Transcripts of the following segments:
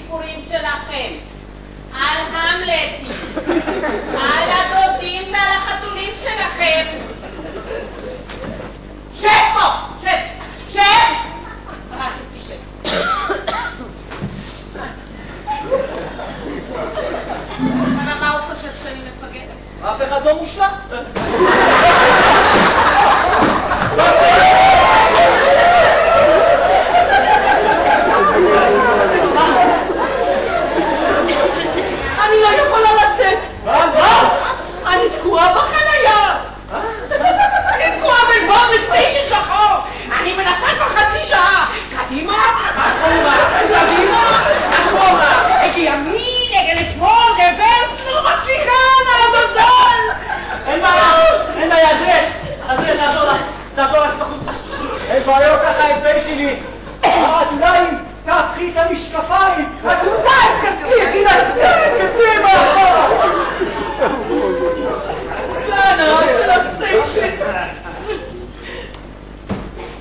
הסיפורים שלכם, על המלטים, על הדודים ועל החתולים שלכם. שב פה, שב, שב! רק תשב. אבל מה הוא חושב שאני מפגרת? אף אחד לא מושלם. אני לא יכולה לצאת. מה? אני תקועה בחנייה. אני תקועה בבור לסטיישן שחור. אני מנסה כבר חצי שעה. קדימה, אחורה, קדימה, אחורה. ימין, רגל לשמאל, רוורס, לא מצליחה, לעזאזל. אין בעיה, אז זה, תעזור לך בחוץ. אין בעיה, לא ככה האמצעי שלי. אולי אם תהפכי את המשקפיים, אז אולי תספיק לצאת קדימה אחורה. זה הנהג של הסטיישן.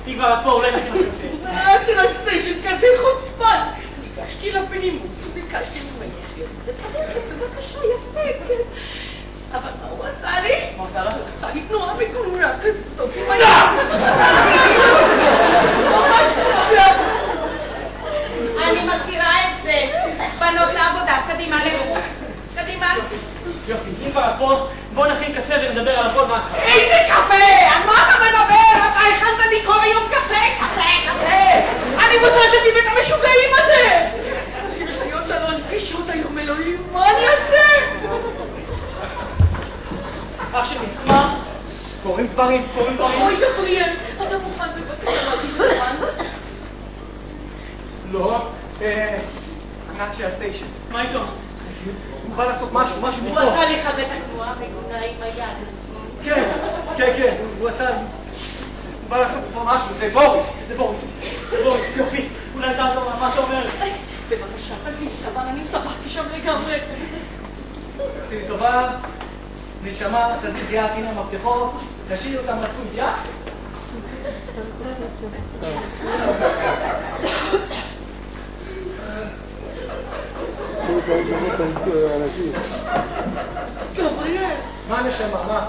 היא כבר פה, אולי נכנס קפה. הנהג של הסטיישן כזה חוצפן. ניגשתי לפנימוס וביקשתי ממני, זה פרקת, בבקשה, יפה, כן. אבל מה הוא עשה לי? מה עשה לך? הוא עשה לי תנועה מגונה כזאת עם היד. ממש קשה. אני מכירה את זה. בנות לעבודה, קדימה לחוץ. קדימה. יופי, אם כבר פה, בוא נכין קפה ונדבר על הכל מההתחלה. איזה קפה? על מה אתה מדבר? אתה הכנת לי כל היום קפה, קפה, קפה. אני מוטרדת מבית המשוגעים הזה. יש לי עוד 3 פגישות היום, אלוהים, מה אני אעשה? אח שלי, מה? קוראים דברים. אוי, גבריאל, אתה מוכן בבקשה להתזמן? לא, ענק של הסטיישן. מה איתו? הוא בא לעשות משהו הוא מפה. עשה לך בטח תנועה מגונה עם היד. כן, הוא עשה... הוא בא לעשות פה משהו, זה בוריס, יופי. אולי תעזור לה, מה אתה אומרת? בבקשה, תזיז, אבל אני סבחתי שם לגמרי. תעשי לי טובה, נשמה, תזיז יד, הנה המפתחות, תשאירי אותם לסטויג'ה. גבריאל. מה נשמה, מה?